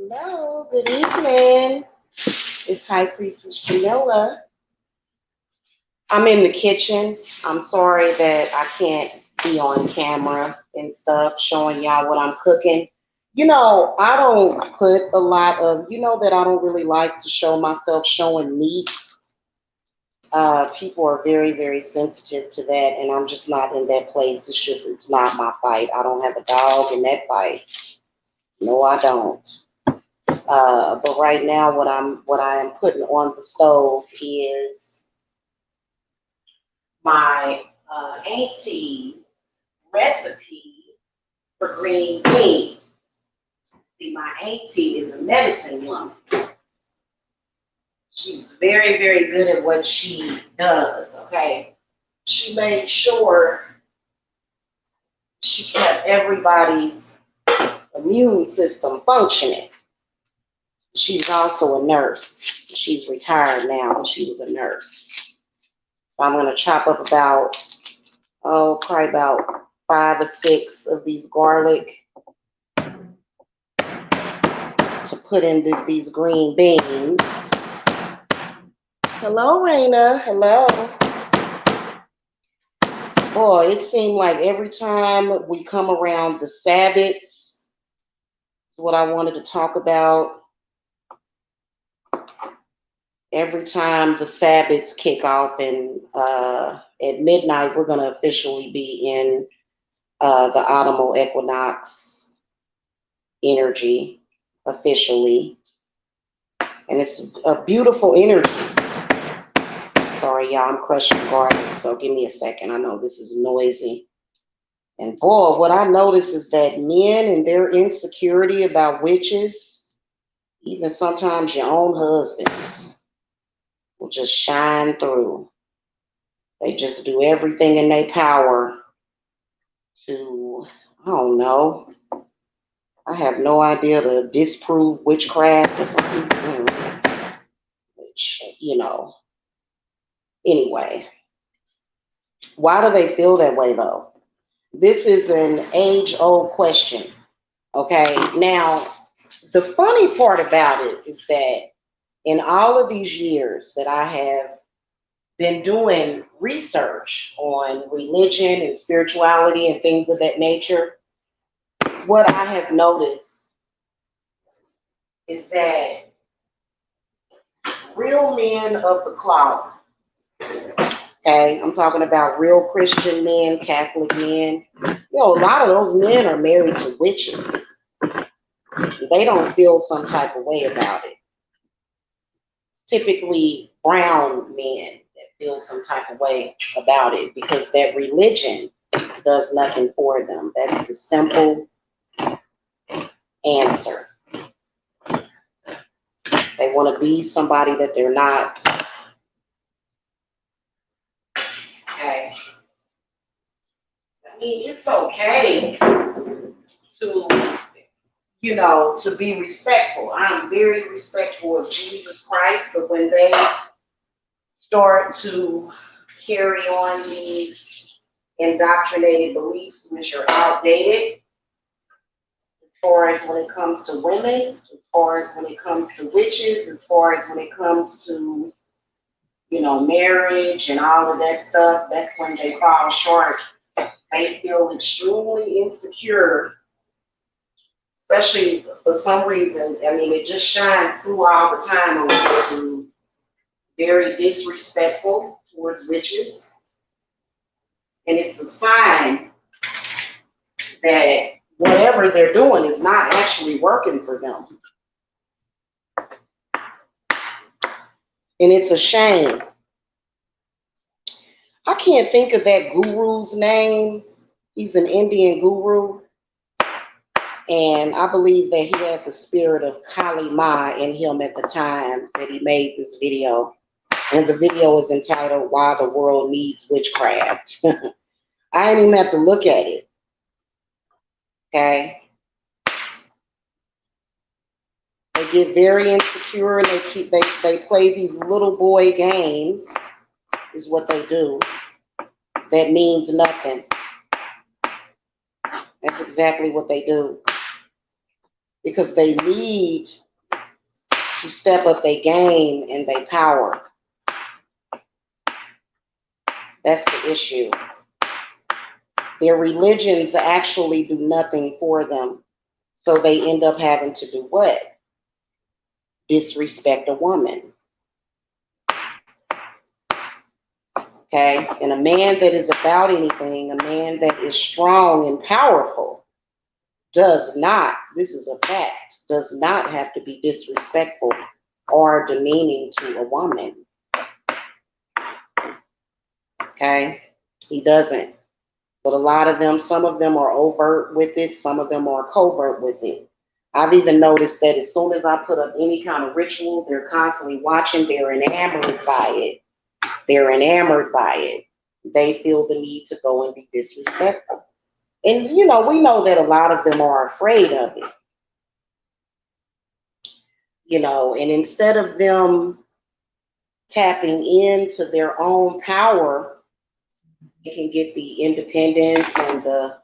Hello, good evening. It's High Priestess Jamila. I'm in the kitchen. I'm sorry that I can't be on camera and stuff showing y'all what I'm cooking. I don't put a lot of, that I don't really like to show myself showing meat. People are very, very sensitive to that, and I'm just not in that place. It's not my fight. I don't have a dog in that fight. No, I don't. But right now, what I am putting on the stove is my auntie's recipe for green beans. See, my auntie is a medicine woman. She's very, very good at what she does. Okay, she made sure she kept everybody's immune system functioning. She's also a nurse. She's retired now, but she was a nurse. So I'm going to chop up probably about 5 or 6 of these garlic to put in these green beans. Hello, Raina. Hello. Boy, it seemed like every time we come around the Sabbaths, is what I wanted to talk about. Every time the Sabbaths kick off, and at midnight, we're going to officially be in the autumnal equinox energy officially. And it's a beautiful energy. Sorry, y'all, I'm crushing garlic, so give me a second. I know this is noisy. And boy, what I notice is that men and their insecurity about witches, even sometimes your own husbands, will just shine through. They just do everything in their power to, I don't know, I have no idea, to disprove witchcraft or something. Which, anyway. Why do they feel that way though? This is an age-old question. Okay, now the funny part about it is that in all of these years that I have been doing research on religion and spirituality and things of that nature, what I have noticed is that real men of the cloth, okay, I'm talking about real Christian men, Catholic men, a lot of those men are married to witches. They don't feel some type of way about it. Typically brown men that feel some type of way about it because that religion does nothing for them. That's the simple answer. They want to be somebody that they're not. Okay. I mean, it's okay to, to be respectful. I'm very respectful of Jesus Christ, but when they start to carry on these indoctrinated beliefs which are outdated, as far as when it comes to women, as far as when it comes to witches, as far as when it comes to, marriage and all of that stuff, that's when they fall short. They feel extremely insecure, especially for some reason. I mean, it just shines through all the time on YouTube. Very disrespectful towards witches. And it's a sign that whatever they're doing is not actually working for them. And it's a shame. I can't think of that guru's name. He's an Indian guru. And I believe that he had the spirit of Kali Ma in him at the time that he made this video. And the video is entitled Why the World Needs Witchcraft. I didn't even have to look at it. Okay? They get very insecure and they play these little boy games, is what they do. That means nothing. That's exactly what they do. because they need to step up their game and their power. That's the issue. Their religions actually do nothing for them. So they end up having to do what? Disrespect a woman. Okay? And a man that is about anything, a man that is strong and powerful, does not, this is a fact, does not have to be disrespectful or demeaning to a woman. Okay? He doesn't. But a lot of them, some of them are overt with it, some of them are covert with it. I've even noticed that as soon as I put up any kind of ritual, they're constantly watching, they're enamored by it. They're enamored by it. They feel the need to go and be disrespectful. And, you know, we know that a lot of them are afraid of it. You know, and instead of them tapping into their own power, they can get the independence and the,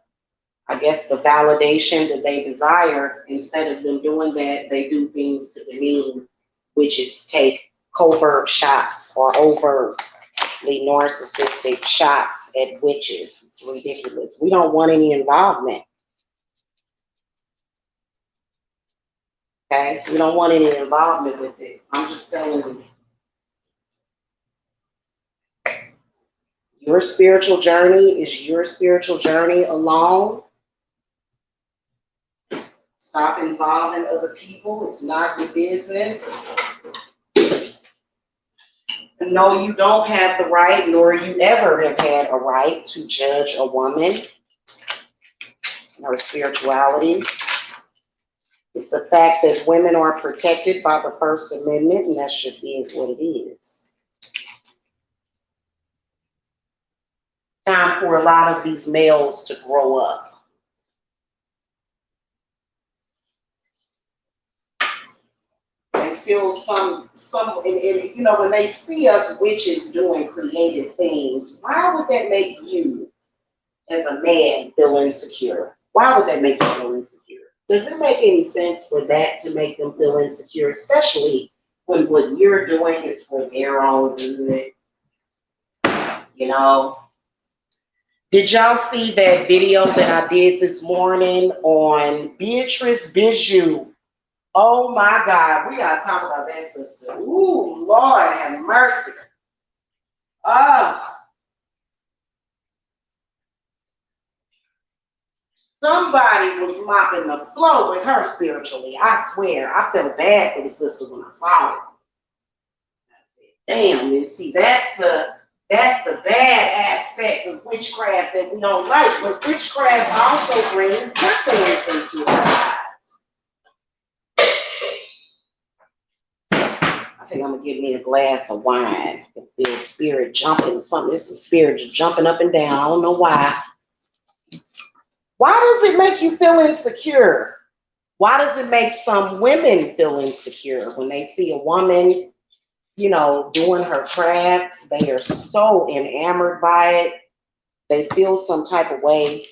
I guess, the validation that they desire. Instead of them doing that, they do things to demean, which is take covert shots or overtly narcissistic shots at witches. It's ridiculous. We don't want any involvement. Okay? We don't want any involvement with it. I'm just telling you. Your spiritual journey is your spiritual journey alone. Stop involving other people. It's not your business. No, you don't have the right, nor you ever have had a right to judge a woman and her spirituality. It's a fact that women are protected by the First Amendment, and that's just is what it is. Time for a lot of these males to grow up. They feel some, and you know, when they see us witches doing creative things, why would that make you, as a man, feel insecure? Why would that make you feel insecure? Does it make any sense for that to make them feel insecure, especially when what you're doing is for their own good? You know? Did y'all see that video that I did this morning on Beatrice Bijou? Oh my God, we gotta talk about that sister. Ooh, Lord have mercy. Somebody was mopping the floor with her spiritually. I swear, I felt bad for the sister when I saw it. I said, damn, and see, that's the bad aspect of witchcraft that we don't like. But witchcraft also brings good things into our lives. I think I'm gonna give me a glass of wine. I can feel spirit jumping, something. This is spirit just jumping up and down. I don't know why. Why does it make you feel insecure? Why does it make some women feel insecure when they see a woman, you know, doing her craft? They are so enamored by it. They feel some type of way.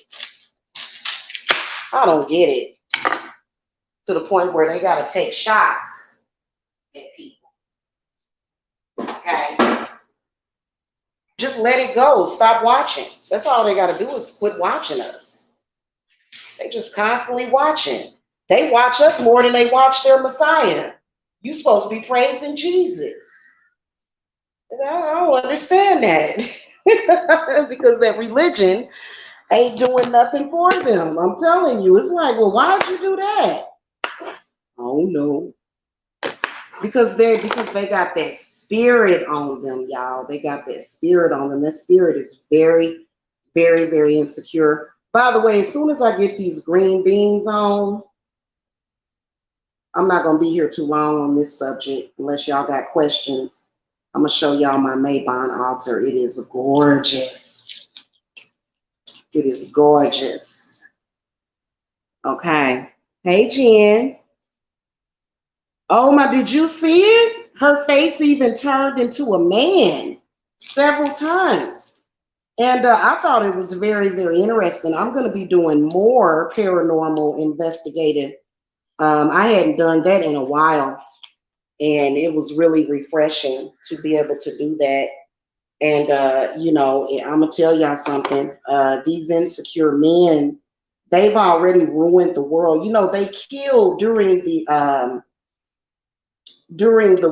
I don't get it. To the point where they gotta take shots at people. Okay? Just let it go. Stop watching. That's all they gotta do is quit watching us. They just constantly watching. They watch us more than they watch their Messiah. You're supposed to be praising Jesus. I don't understand that. Because that religion ain't doing nothing for them. I'm telling you. It's like, well, why'd you do that? Oh no. Because they got that spirit on them, y'all. They got that spirit on them. That spirit is very, very, very insecure. By the way, as soon as I get these green beans on, I'm not going to be here too long on this subject unless y'all got questions. I'm going to show y'all my Mabon altar. It is gorgeous. It is gorgeous. Okay. Hey, Jen. Oh, my, did you see it? Her face even turned into a man several times. And I thought it was very, very interesting. I'm going to be doing more paranormal investigative I hadn't done that in a while, and it was really refreshing to be able to do that. And I'm gonna tell y'all something. These insecure men, they've already ruined the world. They killed during the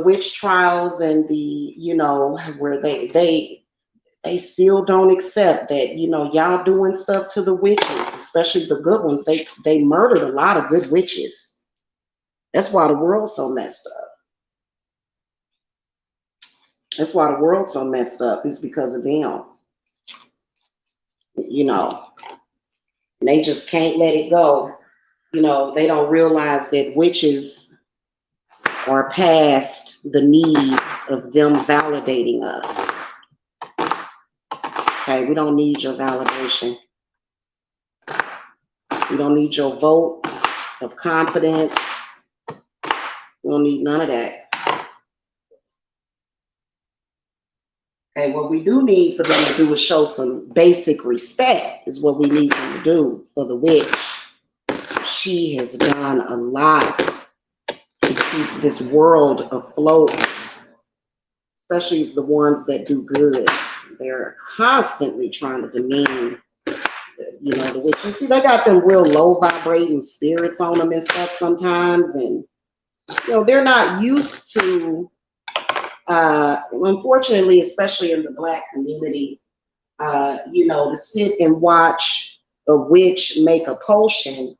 witch trials and where they still don't accept that, y'all doing stuff to the witches, especially the good ones. They murdered a lot of good witches. That's why the world's so messed up. That's why the world's so messed up, is because of them. You know, and they just can't let it go. They don't realize that witches are past the need of them validating us. Okay, we don't need your validation. We don't need your vote of confidence. We don't need none of that. Okay, what we do need for them to do is show some basic respect, is what we need them to do for the witch. She has done a lot to keep this world afloat, especially the ones that do good. They're constantly trying to demean, the witch. You see, they got them real low vibrating spirits on them and stuff sometimes, and they're not used to. Unfortunately, especially in the Black community, to sit and watch a witch make a potion,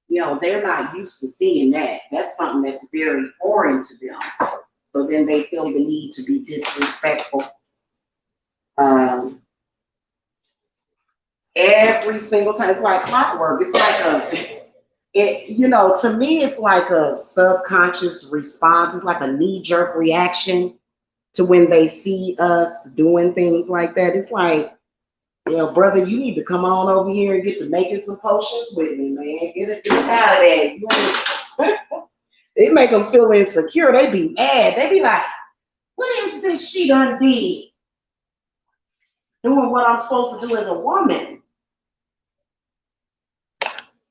they're not used to seeing that. That's something that's very foreign to them. So then they feel the need to be disrespectful. Every single time, it's like clockwork. It's like to me, it's like a subconscious response. It's like a knee-jerk reaction to when they see us doing things like that. It's like, brother, you need to come on over here and get to making some potions with me, man. Get out of there. They make them feel insecure. They be mad. They be like, what is this she done did? Doing what I'm supposed to do as a woman.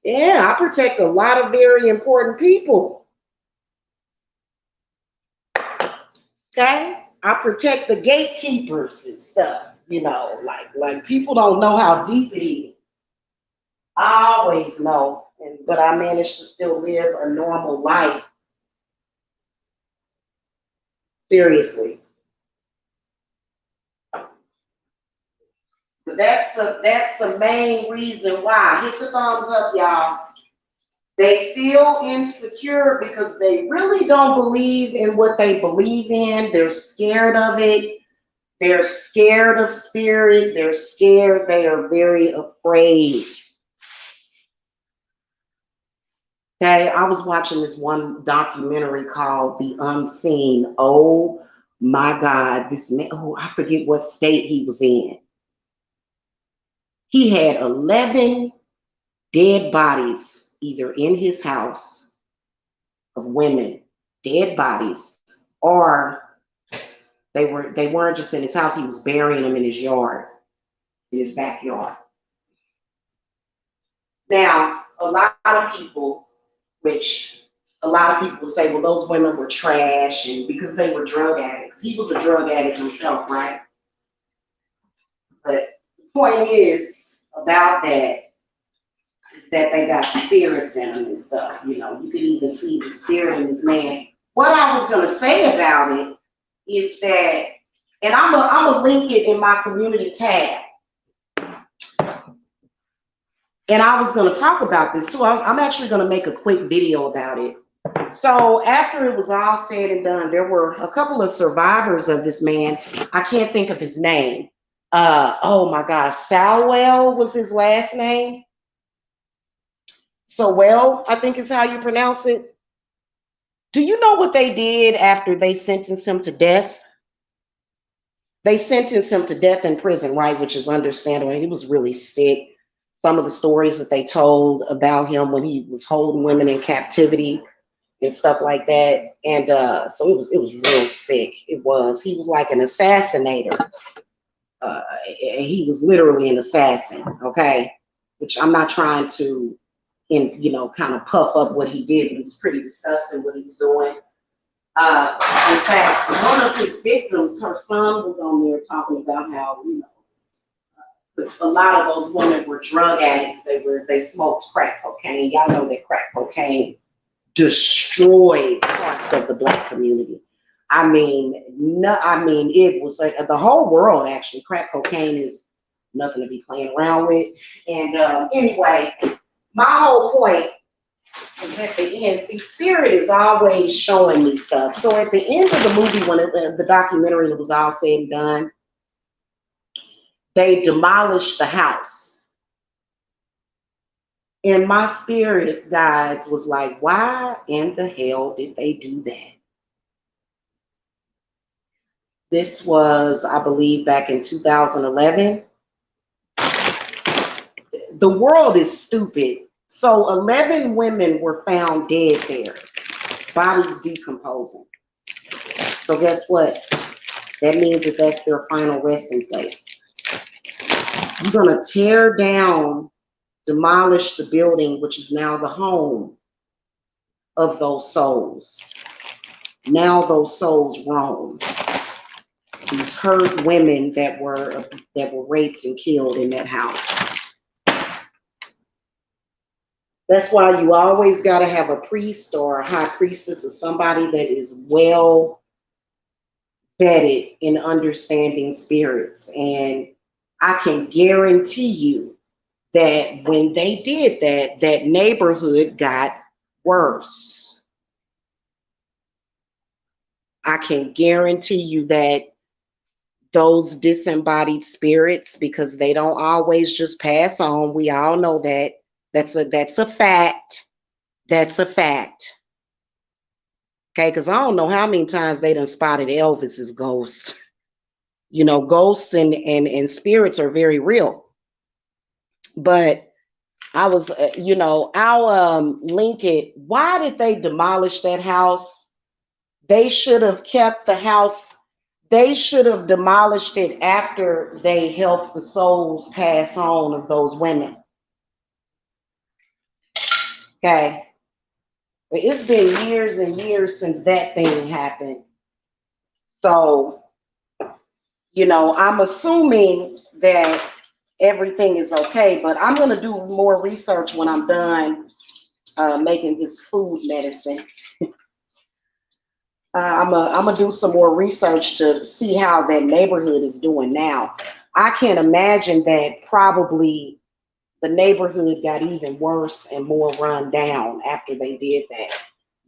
Yeah, I protect a lot of very important people. Okay? I protect the gatekeepers and stuff, like people don't know how deep it is. I always know, but I managed to still live a normal life. Seriously. But that's the main reason why. Hit the thumbs up, y'all. They feel insecure because they really don't believe in what they believe in. They're scared of it. They're scared of spirit. They're scared. They are very afraid. Okay, I was watching this one documentary called The Unseen. Oh my God, this man, I forget what state he was in. He had 11 dead bodies, either in his house, of women, dead bodies, or they weren't just in his house. He was burying them in his yard, in his backyard. Now, a lot of people say, well, those women were trash, and because they were drug addicts. He was a drug addict himself, right? But the point is about that is that they got spirits in them and stuff. You can even see the spirit in this man. What I was going to say about it is that, and I'm gonna link it in my community tab. And I was going to talk about this too. I'm actually going to make a quick video about it. So after it was all said and done, there were a couple of survivors of this man. I can't think of his name. Oh my God, Salwell was his last name. Sowell, I think is how you pronounce it. Do you know what they did after they sentenced him to death? They sentenced him to death in prison, right? Which is understandable. He was really sick. Some of the stories that they told about him when he was holding women in captivity and stuff like that. And so it was real sick. He was like an assassinator. He was literally an assassin, okay? Which I'm not trying to and, you know, kind of puff up what he did. It was pretty disgusting what he was doing. In fact, one of his victims, her son was on there talking about how, you know, 'cause a lot of those women were drug addicts. They smoked crack cocaine. Y'all know that crack cocaine destroyed parts of the black community. I mean, no, I mean it was like the whole world actually. Crack cocaine is nothing to be playing around with. And anyway, my whole point is at the end. See, Spirit is always showing me stuff. So at the end of the movie, when the documentary was all said and done, they demolished the house. And my spirit guides was like, why in the hell did they do that? This was, I believe, back in 2011. The world is stupid. So 11 women were found dead there, bodies decomposing. So guess what? That means that that's their final resting place. You're going to tear down, demolish the building, which is now the home of those souls. Now those souls roam. These hurt women that were raped and killed in that house. That's why you always got to have a priest or a high priestess or somebody that is well vetted in understanding spirits. And I can guarantee you that when they did that, that neighborhood got worse. I can guarantee you that those disembodied spirits, because they don't always just pass on. We all know that. That's a fact. That's a fact. Okay, because I don't know how many times they done spotted Elvis's ghost. You know, ghosts and spirits are very real. But I was, you know, I'll link it. Why did they demolish that house? They should have kept the house. They should have demolished it after they helped the souls pass on of those women. Okay. But it's been years and years since that thing happened. So, you know, I'm assuming that everything is okay, but I'm going to do more research when I'm done making this food medicine. I'm gonna do some more research to see how that neighborhood is doing now. I can imagine that probably the neighborhood got even worse and more run down after they did that.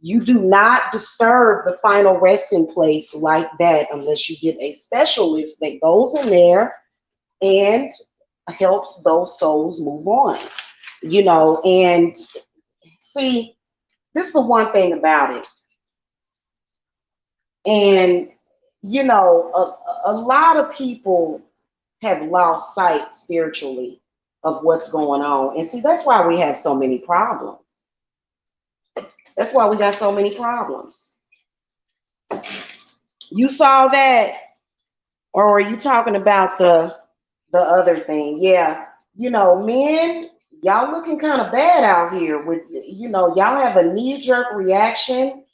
You do not disturb the final resting place like that unless you get a specialist that goes in there and helps those souls move on. You know, and see, this is the one thing about it. And, you know, a lot of people have lost sight spiritually of what's going on. And see, that's why we have so many problems. That's why we got so many problems. You saw that? Or are you talking about the other thing? Yeah. You know, men, y'all looking kind of bad out here with, you know, y'all have a knee-jerk reaction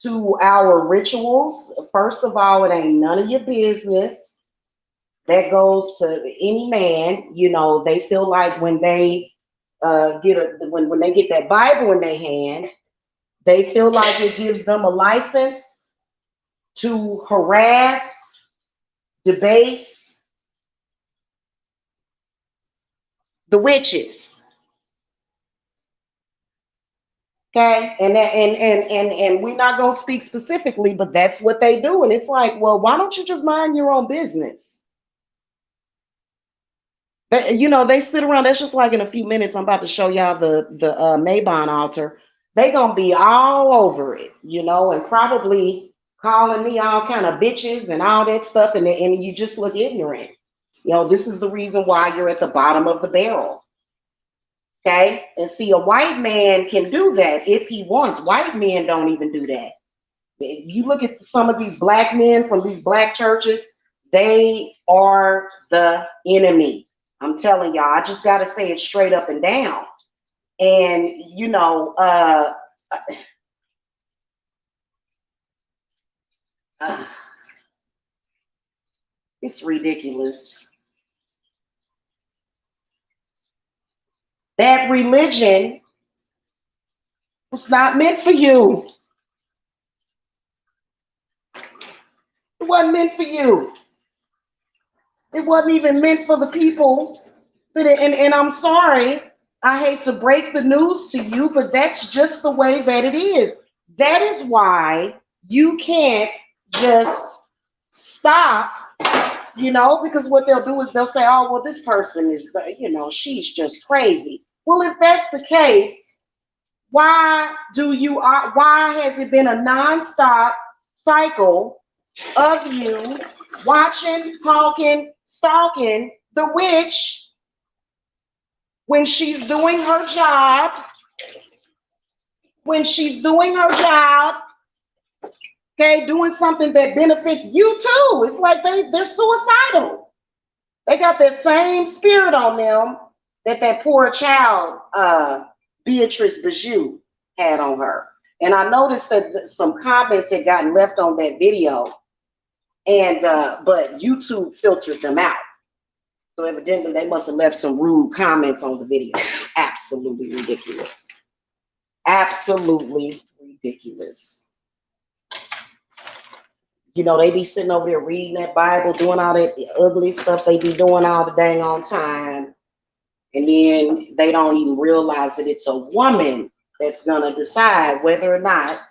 to our rituals. First of all, it ain't none of your business. That goes to any man. You know, they feel like when they when they get that Bible in their hand, they feel like it gives them a license to harass, debase the witches. Okay, and we're not gonna speak specifically, but that's what they do. And it's like, well, why don't you just mind your own business? You know, they sit around. That's just like in a few minutes. I'm about to show y'all the Mabon altar. They gonna be all over it, you know, and probably calling me all kind of bitches and all that stuff. And you just look ignorant. You know, this is the reason why you're at the bottom of the barrel. Okay, and see, a white man can do that if he wants. White men don't even do that. You look at some of these black men from these black churches, they are the enemy. I'm telling y'all, I just got to say it straight up and down. And you know, uh, it's ridiculous. That religion was not meant for you. It wasn't meant for you. It wasn't even meant for the people that and I'm sorry, I hate to break the news to you, but that's just the way that it is. That is why you can't just stop, because what they'll do is they'll say, oh, well, this person is, she's just crazy. Well, if that's the case, why has it been a nonstop cycle of you watching, talking, stalking the witch when she's doing her job, okay, doing something that benefits you too. It's like they're suicidal. They got that same spirit on them that poor child, Beatrice Bijou, had on her. And I noticed that some comments had gotten left on that video, and but YouTube filtered them out. So evidently they must have left some rude comments on the video. Absolutely ridiculous. Absolutely ridiculous. They be sitting over there reading that Bible, doing all that ugly stuff they be doing all the dang on time. And then they don't even realize that it's a woman that's going to decide whether or not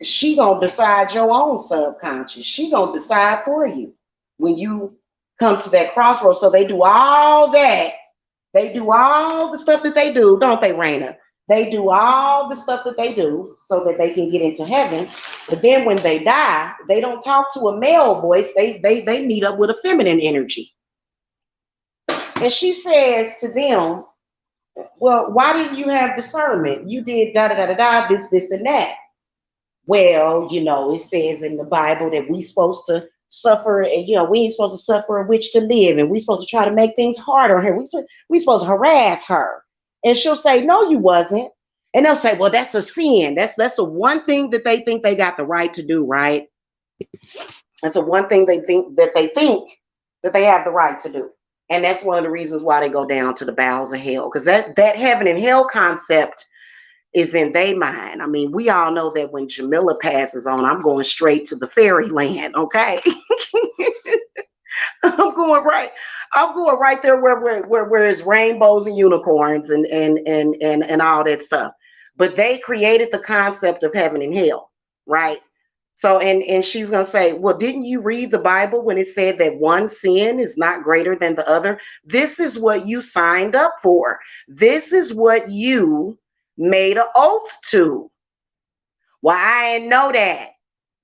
she going to decide your own subconscious. She going to decide for you when you come to that crossroads. So they do all that. They do all the stuff that they do, don't they, Raina? They do all the stuff that they do so that they can get into heaven. But then when they die, they don't talk to a male voice. They meet up with a feminine energy. And she says to them, well, why didn't you have discernment? You did da-da-da-da-da, this, and that. Well, it says in the Bible that we supposed to suffer, and we ain't supposed to suffer a witch to live, and we supposed to try to make things harder on her. We supposed to harass her. And she'll say, no, you wasn't. And they'll say, well, that's a sin. That's the one thing that they think they got the right to do, right? That's the one thing they think that they have the right to do. And that's one of the reasons why they go down to the bowels of hell. Because that heaven and hell concept is in their mind. I mean, we all know that when Jamila passes on, I'm going straight to the fairyland, okay? I'm going right there where it's rainbows and unicorns and all that stuff. But they created the concept of heaven and hell, right? So and she's gonna say, well, didn't you read the Bible when it said that one sin is not greater than the other? This is what you signed up for. This is what you made an oath to. Well, I didn't know that.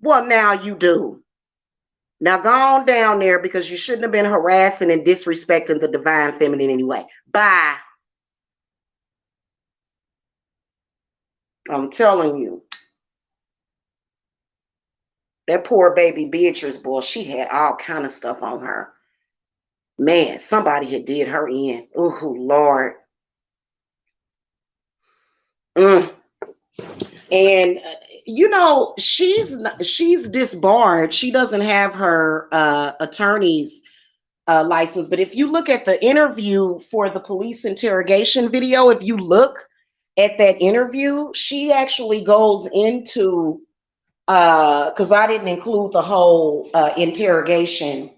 Well, now you do. Now go on down there, because you shouldn't have been harassing and disrespecting the divine feminine anyway. Bye. I'm telling you. That poor baby Beatrice, boy, she had all kind of stuff on her. Man, somebody had did her in. Oh, Lord. And she's disbarred. She doesn't have her attorney's license. But if you look at the interview for the police interrogation video, if you look at that interview, she actually goes into, because I didn't include the whole interrogation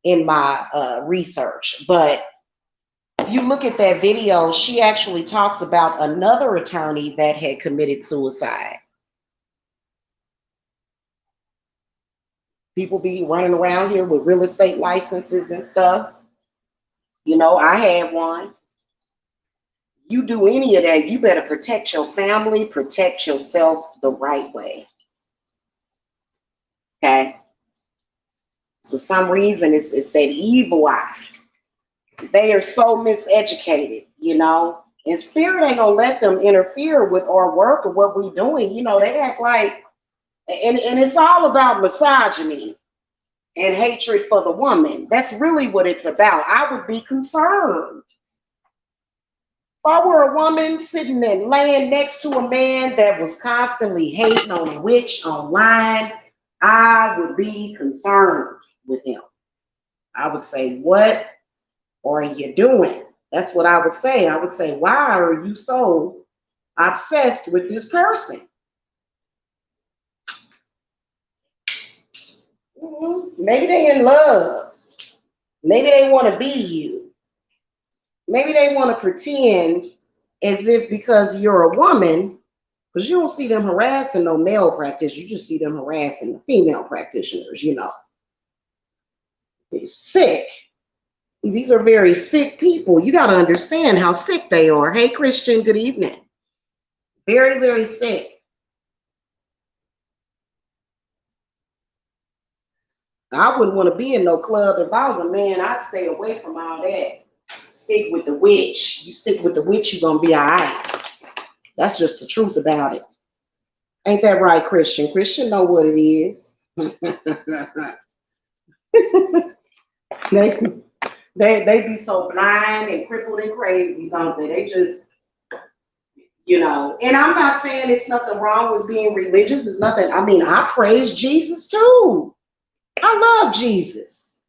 in my research, but if you look at that video, she actually talks about another attorney that had committed suicide. People be running around here with real estate licenses and stuff. I had one. You do any of that, you better protect your family, protect yourself the right way. Okay? So for some reason, it's that evil eye. They are so miseducated, and spirit ain't gonna let them interfere with our work or what we're doing. They act like, and it's all about misogyny and hatred for the woman. That's really what it's about. I would be concerned If I were a woman sitting and laying next to a man that was constantly hating on a witch online, I would be concerned with him. I would say, what are you doing? That's what I would say. I would say, why are you so obsessed with this person? Maybe they in love. Maybe they want to be you. Maybe they want to pretend as if because you're a woman, because you don't see them harassing no male practitioners, you just see them harassing the female practitioners, you know. They're sick. These are very sick people. You got to understand how sick they are. Hey, Christian, good evening. Very, very sick. I wouldn't want to be in no club. If I was a man, I'd stay away from all that. Stick with the witch. You stick with the witch, you're going to be all right. That's just the truth about it. Ain't that right, Christian? Christian know what it is. they be so blind and crippled and crazy, don't they? They just, you know. And I'm not saying it's nothing wrong with being religious. It's nothing. I mean, I praise Jesus too. I love Jesus.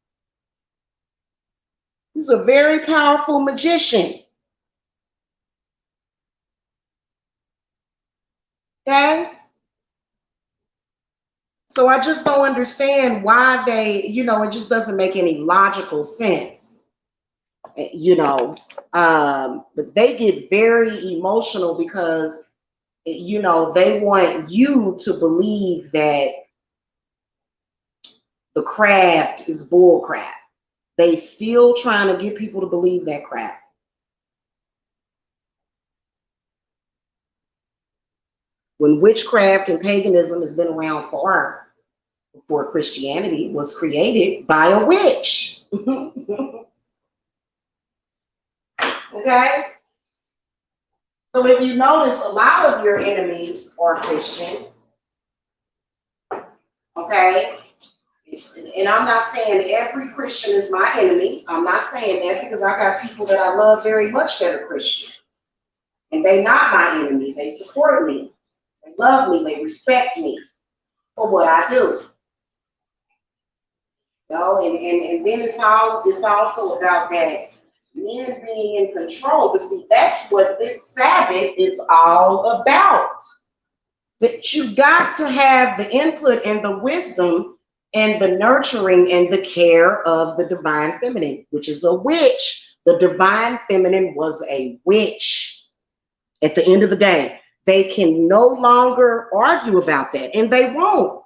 He's a very powerful magician. Okay? So I just don't understand why they, you know, it just doesn't make any logical sense. You know, but they get very emotional because, you know, they want you to believe that the craft is bull crap. They still trying to get people to believe that crap. When witchcraft and paganism has been around far before Christianity was created by a witch. Okay? So if you notice, a lot of your enemies are Christian. Okay? And I'm not saying every Christian is my enemy. I'm not saying that because I got people that I love very much that are Christian. And they not my enemy. They support me. They love me. They respect me for what I do. You know, and then it's also about that men being in control. But see, that's what this Sabbath is all about. That you got to have the input and the wisdom and the nurturing and the care of the divine feminine, which is a witch. The divine feminine was a witch. At the end of the day, they can no longer argue about that, and they won't.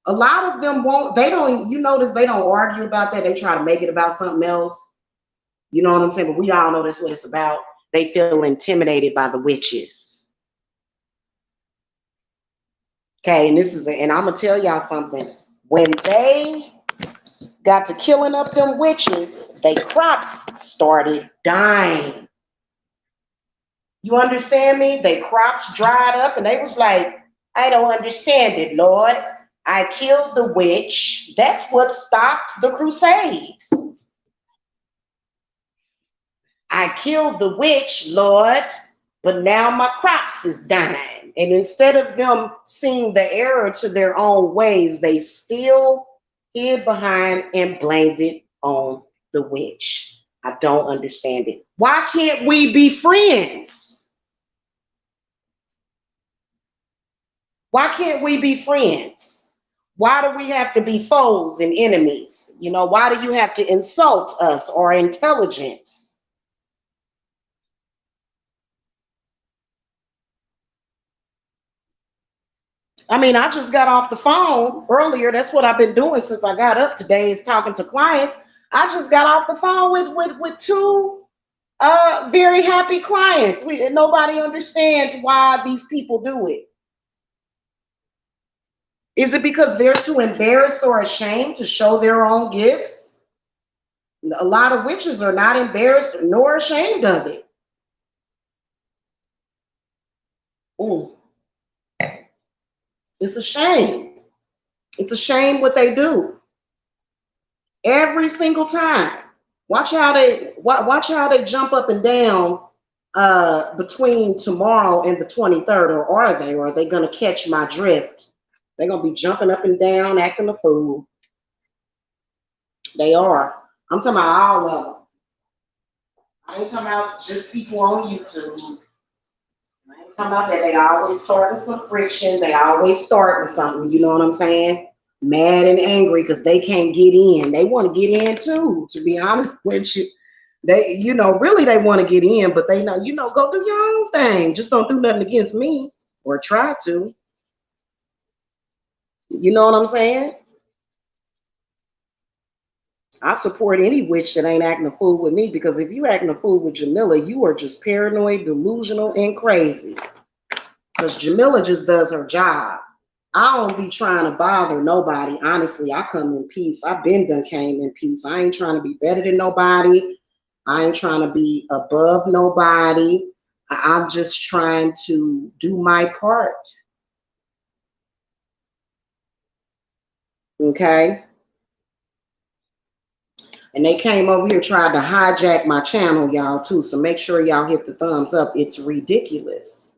A lot of them won't. They don't. You notice they don't argue about that. They try to make it about something else. You know what I'm saying? But we all know that's what it's about. They feel intimidated by the witches. Okay, and I'm gonna tell y'all something. When they got to killing up them witches, their crops started dying. You understand me? Their crops dried up, and they was like, I don't understand it, Lord. I killed the witch. That's what stopped the Crusades. I killed the witch, Lord, but now my crops is dying. And instead of them seeing the error to their own ways, they still hid behind and blamed it on the witch. I don't understand it. Why can't we be friends? Why can't we be friends? Why do we have to be foes and enemies? You know, why do you have to insult us or intelligence? I mean, I just got off the phone earlier. That's what I've been doing since I got up today is talking to clients. I just got off the phone with two very happy clients. Nobody understands why these people do it. Is it because they're too embarrassed or ashamed to show their own gifts? A lot of witches are not embarrassed nor ashamed of it. Ooh. It's a shame. It's a shame what they do. Every single time. Watch how they jump up and down between tomorrow and the 23rd, or are they? Or are they going to catch my drift? They're going to be jumping up and down, acting a fool. They are. I'm talking about all of them. I ain't talking about just people on YouTube. I ain't talking about that. They always starting some friction. They always starting something. You know what I'm saying? Mad and angry because they can't get in. They want to get in too, to be honest with you. They, really they want to get in, but they know, go do your own thing. Just don't do nothing against me or try to. You know what I'm saying? I support any witch that ain't acting a fool with me, because if you acting a fool with Jamila, you are just paranoid, delusional, and crazy. Because Jamila just does her job. I don't be trying to bother nobody. Honestly, I come in peace. I've been done came in peace. I ain't trying to be better than nobody. I ain't trying to be above nobody. I'm just trying to do my part. Okay? And they came over here trying to hijack my channel, y'all, too. So make sure y'all hit the thumbs up. It's ridiculous.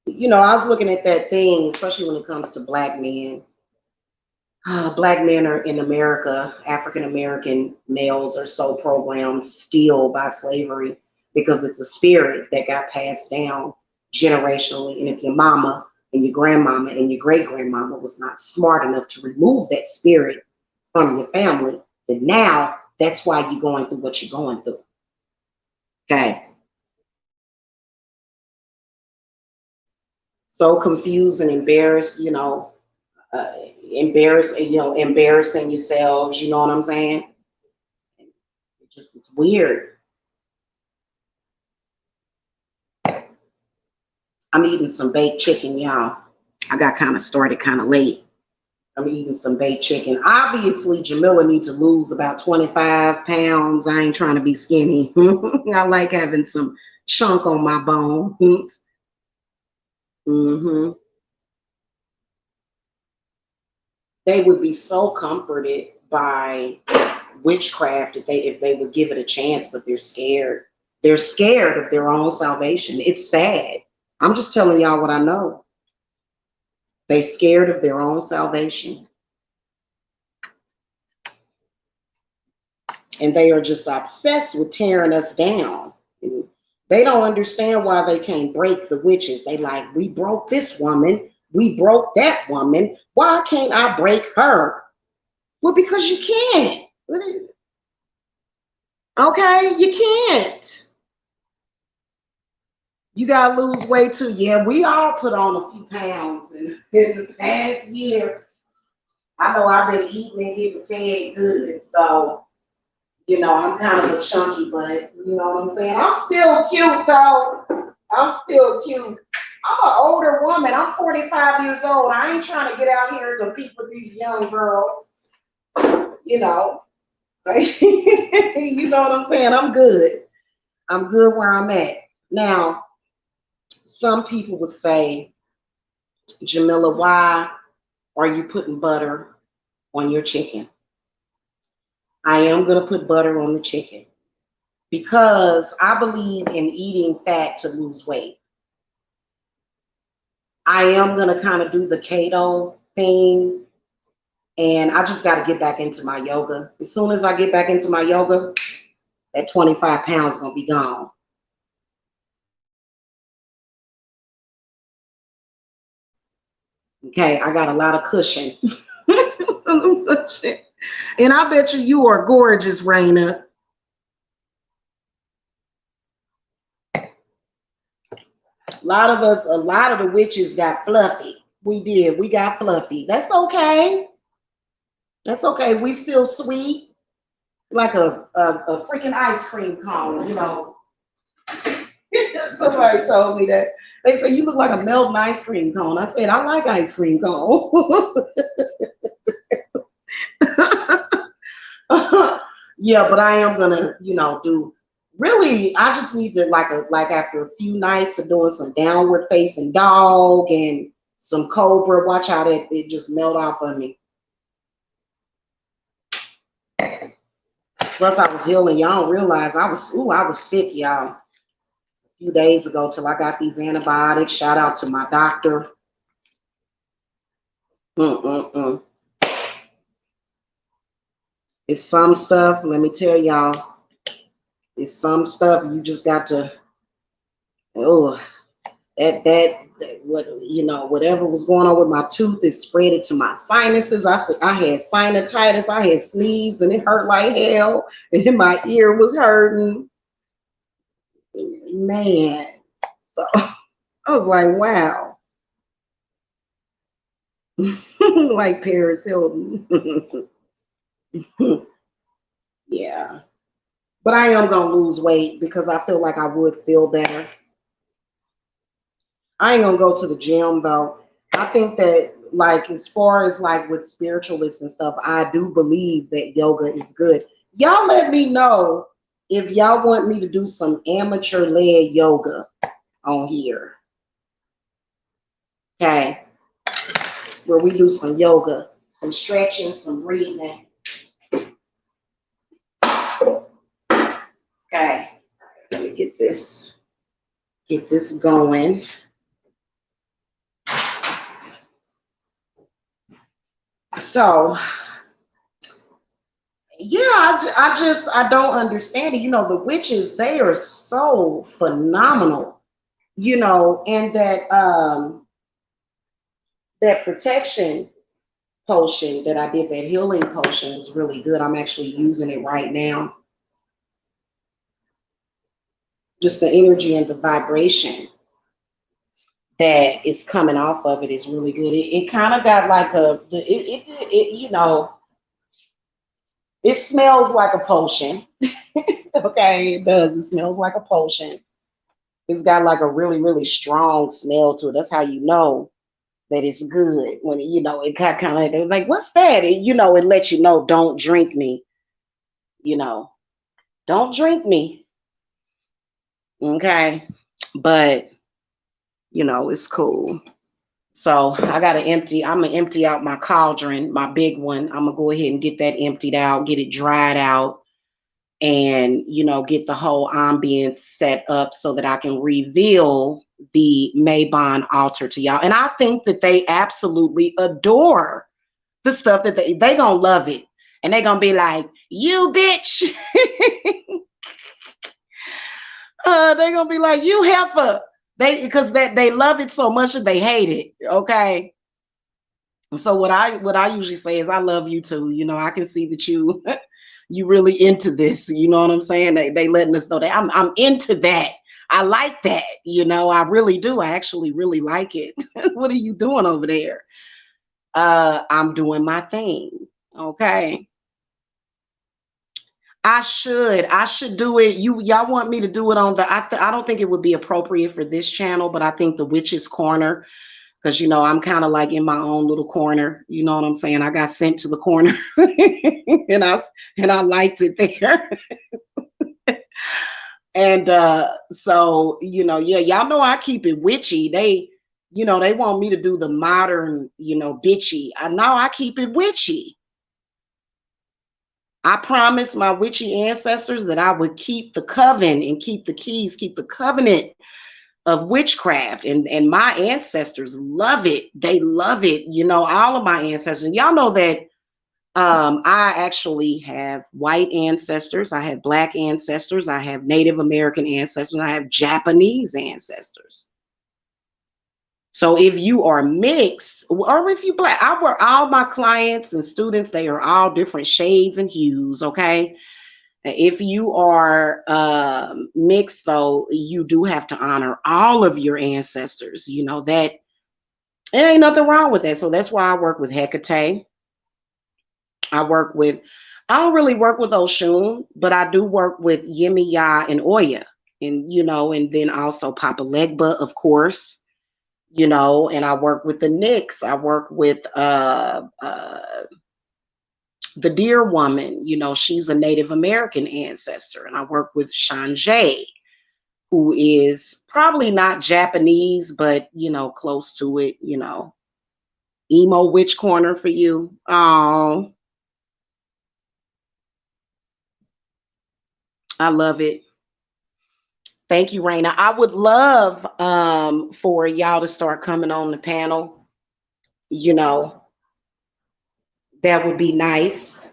I was looking at that thing, especially when it comes to black men. Black men are in America, African American males are so programmed still by slavery, because it's a spirit that got passed down generationally. And if your mama and your grandmama and your great grandmama was not smart enough to remove that spirit from your family, then now that's why you're going through what you're going through. Okay. So confused and embarrassed, embarrassing yourselves, you know what I'm saying? It's weird. I'm eating some baked chicken, y'all. I got kind of started kind of late. I'm eating some baked chicken. Obviously, Jamila needs to lose about 25 pounds. I ain't trying to be skinny. I like having some chunk on my bones. They would be so comforted by witchcraft if they would give it a chance, but they're scared. They're scared of their own salvation. It's sad. I'm just telling y'all what I know. They scared of their own salvation. And they are just obsessed with tearing us down. They don't understand why they can't break the witches. They like, we broke this woman. We broke that woman. Why can't I break her? Well, because you can't. Okay, you can't. You gotta lose weight too. Yeah, we all put on a few pounds in the past year. I know I've been eating and getting fed good, so I'm kind of a chunky, but you know what I'm saying? I'm still cute though. I'm still cute. I'm an older woman. I'm 45 years old. I ain't trying to get out here and compete with these young girls. You know what I'm saying? I'm good. I'm good where I'm at. Now, some people would say, Jamila, why are you putting butter on your chicken? I am going to put butter on the chicken because I believe in eating fat to lose weight. I am going to kind of do the keto thing, and I just got to get back into my yoga. As soon as I get back into my yoga, that 25 pounds is going to be gone. Okay, I got a lot of cushion. And I bet you are gorgeous, Raina. A lot of the witches got fluffy. We did. We got fluffy. That's okay. That's okay. We still sweet, like a freaking ice cream cone, Somebody told me that. They say, you look like a melting ice cream cone. I said, I like ice cream cone. Yeah, but I am gonna, do really, I just need to like after a few nights of doing some downward facing dog and some cobra, watch how it just melt off of me. Plus, I was healing. Y'all don't realize I was sick, y'all, a few days ago till I got these antibiotics. Shout out to my doctor. Mm-mm-mm. It's some stuff, let me tell y'all, it's some stuff you just got to, oh, what whatever was going on with my tooth, it spread it to my sinuses. I had sinusitis, I had sneezed, and it hurt like hell, and then my ear was hurting. Man, so I was like, wow, like Paris Hilton. Yeah, but I am gonna lose weight because I feel like I would feel better. I ain't gonna go to the gym though. I think that like as far as like with spiritualists and stuff, I do believe that yoga is good. Y'all let me know if y'all want me to do some amateur led yoga on here. Okay. Where we do some yoga, some stretching, some breathing. Okay. Let me get this going. So yeah, I don't understand it. The witches, they are so phenomenal, and that protection potion that I did, that healing potion, was really good. I'm actually using it right now. Just the energy and the vibration that is coming off of it is really good. It kind of got like it smells like a potion. Okay, it does. It smells like a potion. It's got like a really, really strong smell to it. That's how you know that it's good. When it got kind of like, what's that? It lets you know, don't drink me. Don't drink me. Okay. But it's cool. So I'm gonna empty out my cauldron, my big one. I'm gonna go ahead and get that emptied out, get it dried out, and get the whole ambience set up so that I can reveal the Maybon altar to y'all. And I think that they absolutely adore the stuff that they gonna love it. And they gonna be like, you bitch. They gonna be like, you heifer. Because they love it so much that they hate it. Okay. So what I usually say is, I love you too. I can see that you you really into this. You know what I'm saying? They letting us know that I'm into that. I like that. I really do. I actually really like it. What are you doing over there? I'm doing my thing. Okay. I should do it. Y'all want me to do it on the I don't think it would be appropriate for this channel, but I think the Witch's Corner, because I'm kind of like in my own little corner. You know what I'm saying? I got sent to the corner and I liked it there. And so yeah, y'all know I keep it witchy. They want me to do the modern, bitchy. I know I keep it witchy. I promised my witchy ancestors that I would keep the coven and keep the keys, keep the covenant of witchcraft. And my ancestors love it. They love it. All of my ancestors. Y'all know that I actually have white ancestors. I have black ancestors. I have Native American ancestors. I have Japanese ancestors. So if you are mixed, or if you black, all my clients and students, they are all different shades and hues. Okay. If you are mixed, though, you do have to honor all of your ancestors. That it ain't nothing wrong with that. So that's why I work with Hecate. I don't really work with Oshun, but I do work with Yemiya and Oya, and then also Papa Legba, of course, and I work with the Knicks. I work with the Deer Woman. She's a Native American ancestor, and I work with Shanjay, who is probably not Japanese, but close to it. Emo witch corner for you. Oh. I love it. Thank you, Raina. I would love for y'all to start coming on the panel. You know, that would be nice.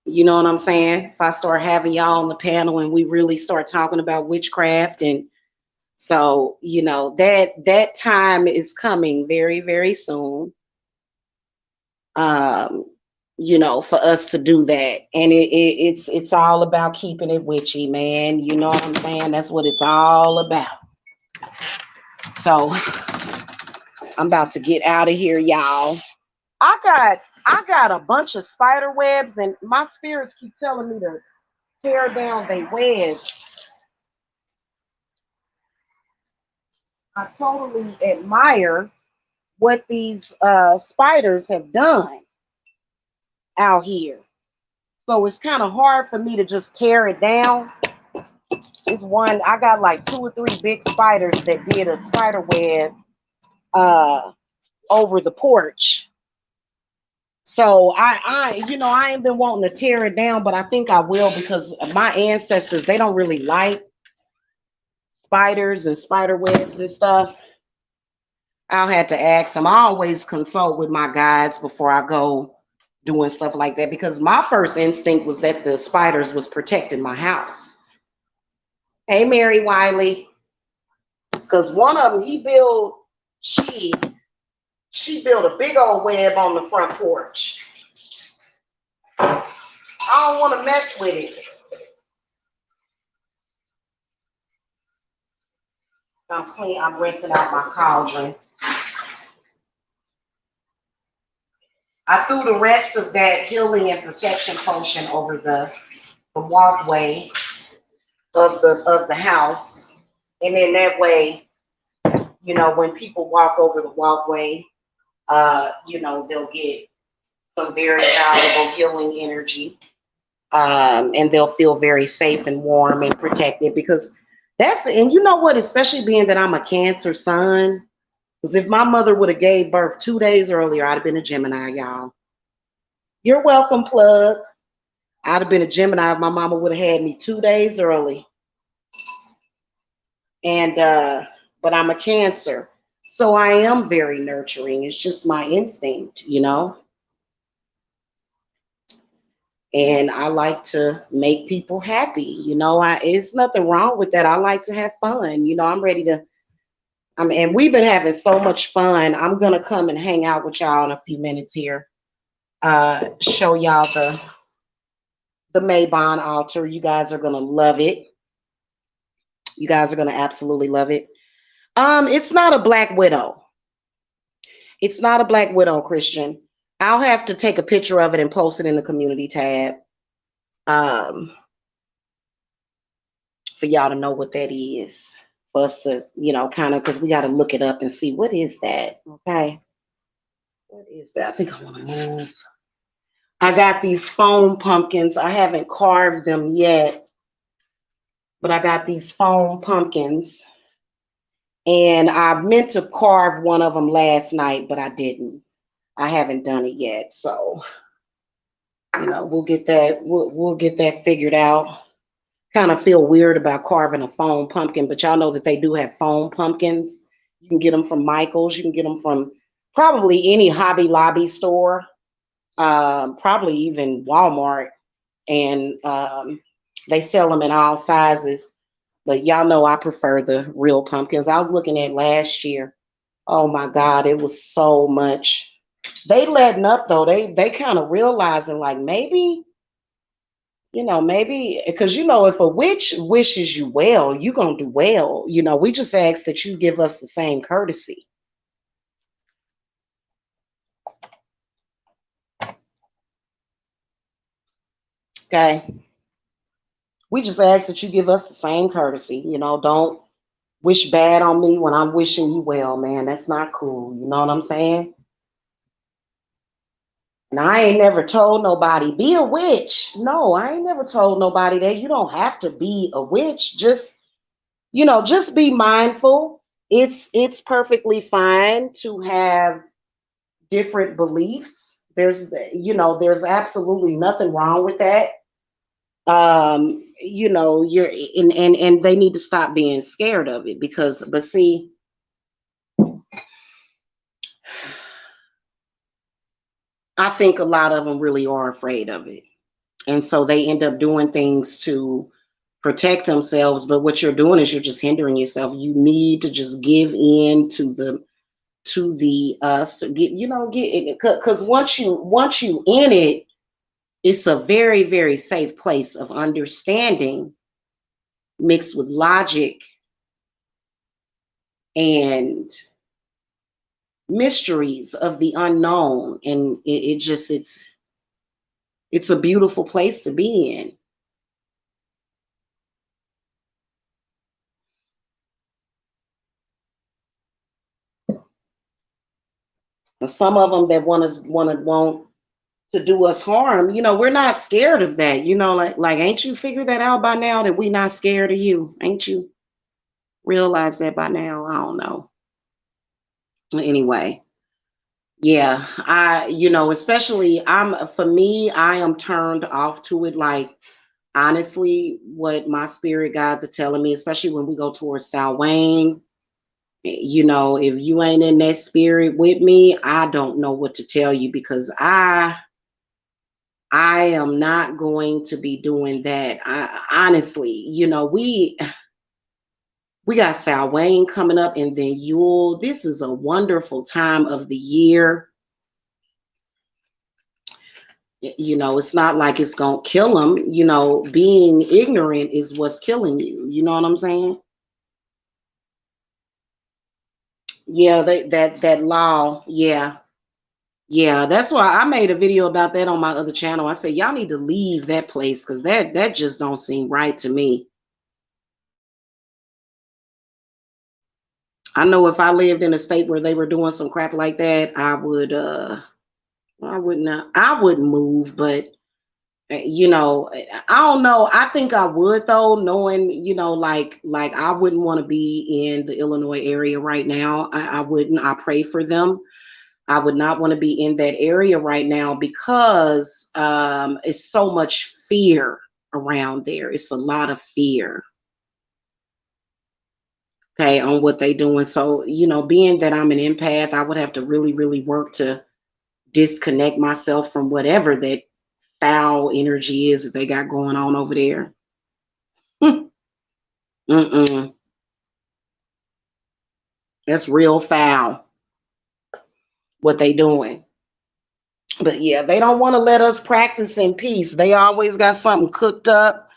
You know what I'm saying? If I start having y'all on the panel and we really start talking about witchcraft, and so, that time is coming very, very soon. Um, for us to do that. And it's all about keeping it witchy, man. You know what I'm saying? That's what it's all about. So I'm about to get out of here, y'all. I got a bunch of spider webs, and my spirits keep telling me to tear down their webs. I totally admire what these spiders have done out here. So it's kind of hard for me to just tear it down. It's one, I got like 2 or 3 big spiders that did a spider web uh, over the porch. So I ain't been wanting to tear it down, but I think I will, because my ancestors, they don't really like spiders and spider webs and stuff. I'll have to ask them. I always consult with my guides before I go doing stuff like that, because my first instinct was that the spiders was protecting my house. Hey, Mary Wiley, because one of them, she she built a big old web on the front porch. I don't want to mess with it. So I'm rinsing out my cauldron. I threw the rest of that healing and protection potion over the walkway of the house. And then that way, when people walk over the walkway, they'll get some very valuable healing energy. And they'll feel very safe and warm and protected, because and you know what, especially being that I'm a Cancer sun, because if my mother would have gave birth 2 days earlier, I'd have been a Gemini, y'all. You're welcome, plug. I'd have been a Gemini if my mama would have had me 2 days early. And but I'm a Cancer, so I am very nurturing. It's just my instinct, and I like to make people happy. It's nothing wrong with that. I like to have fun. I'm ready to. And we've been having so much fun. I'm gonna come and hang out with y'all in a few minutes here. Show y'all the Maybon altar. You guys are gonna love it. You guys are gonna absolutely love it. It's not a black widow. It's not a black widow, Christian. I'll have to take a picture of it and post it in the community tab. For y'all to know what that is. For us to, kind of, because we got to look it up and see what is that. Okay. What is that? I think I want to move. I got these foam pumpkins. I haven't carved them yet, but I got these foam pumpkins. And I meant to carve one of them last night, but I didn't. I haven't done it yet. So, we'll get that. We'll get that figured out. Kind of feel weird about carving a foam pumpkin, but y'all know that they do have foam pumpkins. You can get them from Michael's. You can get them from probably any Hobby Lobby store, probably even Walmart, and they sell them in all sizes. But y'all know I prefer the real pumpkins. I was looking at last year. Oh my God, it was so much. They letting up though. They kind of realizing, like, maybe because if a witch wishes you well, you gonna do well. We just ask that you give us the same courtesy. Okay. We just ask that you give us the same courtesy. Don't wish bad on me when I'm wishing you well, man. That's not cool. You know what I'm saying? And I ain't never told nobody, be a witch. No, I ain't never told nobody that. You don't have to be a witch. Just be mindful. It's perfectly fine to have different beliefs. There's absolutely nothing wrong with that. You know, you're and they need to stop being scared of it because, but see, I think a lot of them really are afraid of it. And so they end up doing things to protect themselves. But what you're doing is you're just hindering yourself. You need to just give in to the so get, you know, get it, because once you in it, it's a very, very safe place of understanding mixed with logic and mysteries of the unknown. And it just it's a beautiful place to be in. And some of them that want to do us harm, you know, we're not scared of that. You know, like ain't you figured that out by now that we not scared of you? Ain't you realized that by now? I don't know. Anyway, yeah, you know, especially for me, I am turned off to it. Like, honestly, what my spirit guides are telling me, especially when we go towards Wayne, you know, if you ain't in that spirit with me, I don't know what to tell you because I am not going to be doing that. Honestly, you know, we got Wayne coming up and then Yule. This is a wonderful time of the year. You know, it's not like it's gonna kill them. You know, being ignorant is what's killing you. You know what I'm saying? Yeah, that law. Yeah, yeah. That's why I made a video about that on my other channel. I said y'all need to leave that place because that just don't seem right to me. I know if I lived in a state where they were doing some crap like that, I wouldn't move, but you know, I don't know. I think I would though, knowing, you know, like I wouldn't want to be in the Illinois area right now. I wouldn't. I pray for them. I would not want to be in that area right now because it's so much fear around there. It's a lot of fear, okay, on what they doing. So, you know, being that I'm an empath, I would have to really, really work to disconnect myself from whatever that foul energy is that they got going on over there. Mm-mm. That's real foul what they doing. But yeah, they don't want to let us practice in peace. They always got something cooked up,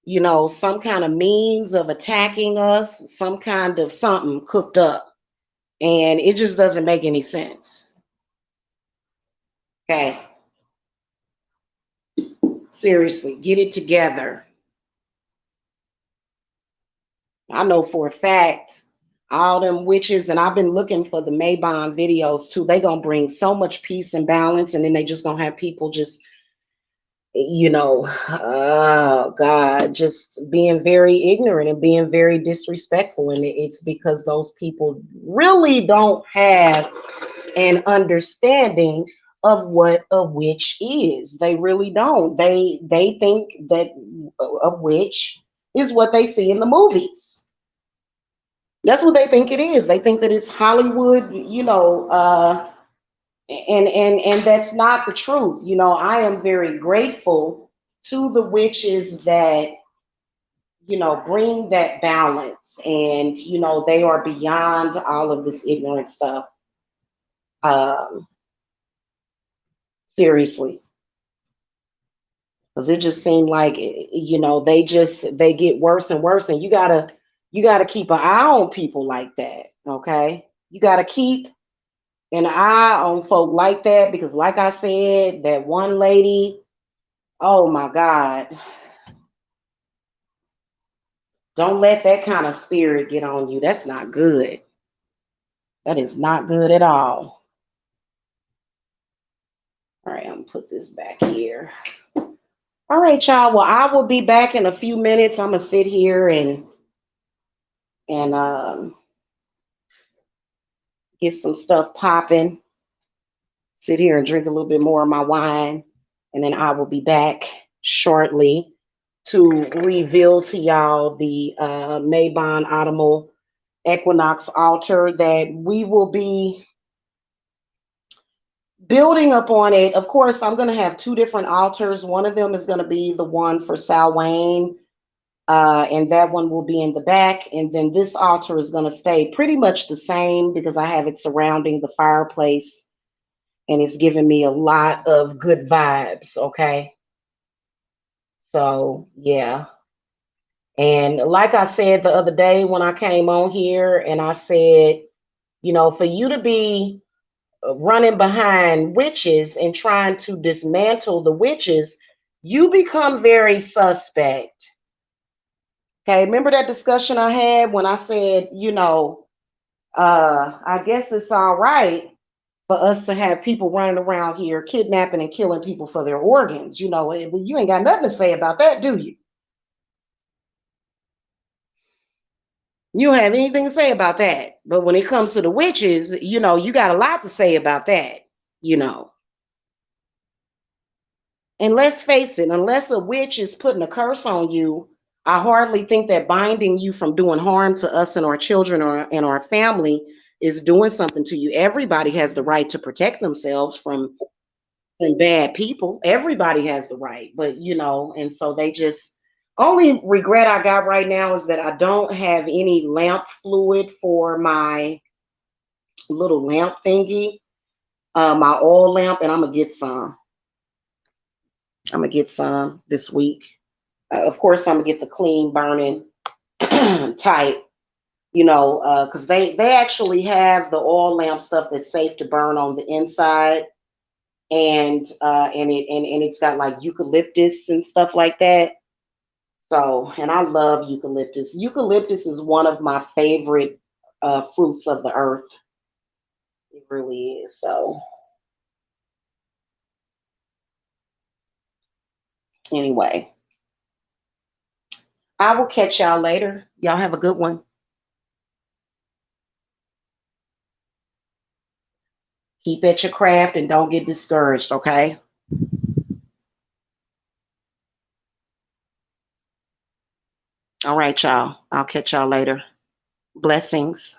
you know, some kind of means of attacking us, some kind of something cooked up. And it just doesn't make any sense. Okay. Seriously, get it together. I know for a fact all them witches, and I've been looking for the Maybon videos too. They gonna bring so much peace and balance, and then they just gonna have people just, you know, oh God, just being very ignorant and being very disrespectful. And it's because those people really don't have an understanding of what a witch is. They really don't. They think that a witch is what they see in the movies. That's what they think it is. They think that it's Hollywood, you know, and that's not the truth. You know, I am very grateful to the witches that, you know, bring that balance, and you know they are beyond all of this ignorant stuff. Um, Seriously, because it just seemed like, you know, they get worse and worse, and you gotta keep an eye on people like that. Okay, you gotta keep an eye on folk like that because, like I said, that one lady, oh my God, don't let that kind of spirit get on you. That's not good. That is not good at all. All right, I'm gonna put this back here. All right, y'all. Well, I will be back in a few minutes. I'm gonna sit here and get some stuff popping. Sit here and drink a little bit more of my wine, and then I will be back. shortly to reveal to y'all the Mabon Autumnal Equinox altar that we will be building up on it. Of course, I'm going to have two different altars. One of them is going to be the one for Salwane, and that one will be in the back. And then this altar is going to stay pretty much the same because I have it surrounding the fireplace, and it's giving me a lot of good vibes. Okay. So, yeah. And like I said the other day when I came on here, and I said, you know, for you to be running behind witches and trying to dismantle the witches, you become very suspect. Okay, remember that discussion I had when I said, you know, I guess it's all right for us to have people running around here kidnapping and killing people for their organs. You know, you ain't got nothing to say about that, do you? You don't have anything to say about that. But when it comes to the witches, you know, you got a lot to say about that, you know. And let's face it, unless a witch is putting a curse on you, I hardly think that binding you from doing harm to us and our children or and our family is doing something to you. Everybody has the right to protect themselves from bad people. Everybody has the right. But you know, and so they just only regret I got right now is that I don't have any lamp fluid for my little lamp thingy, my oil lamp, and I'm gonna get some. I'm gonna get some this week. Of course, I'm gonna get the clean burning type, you know, because they actually have the oil lamp stuff that's safe to burn on the inside, and it's got like eucalyptus and stuff like that. So, and I love eucalyptus. Eucalyptus is one of my favorite fruits of the earth. It really is. So, anyway, I will catch y'all later. Y'all have a good one. Keep at your craft and don't get discouraged, okay? All right, y'all. I'll catch y'all later. Blessings.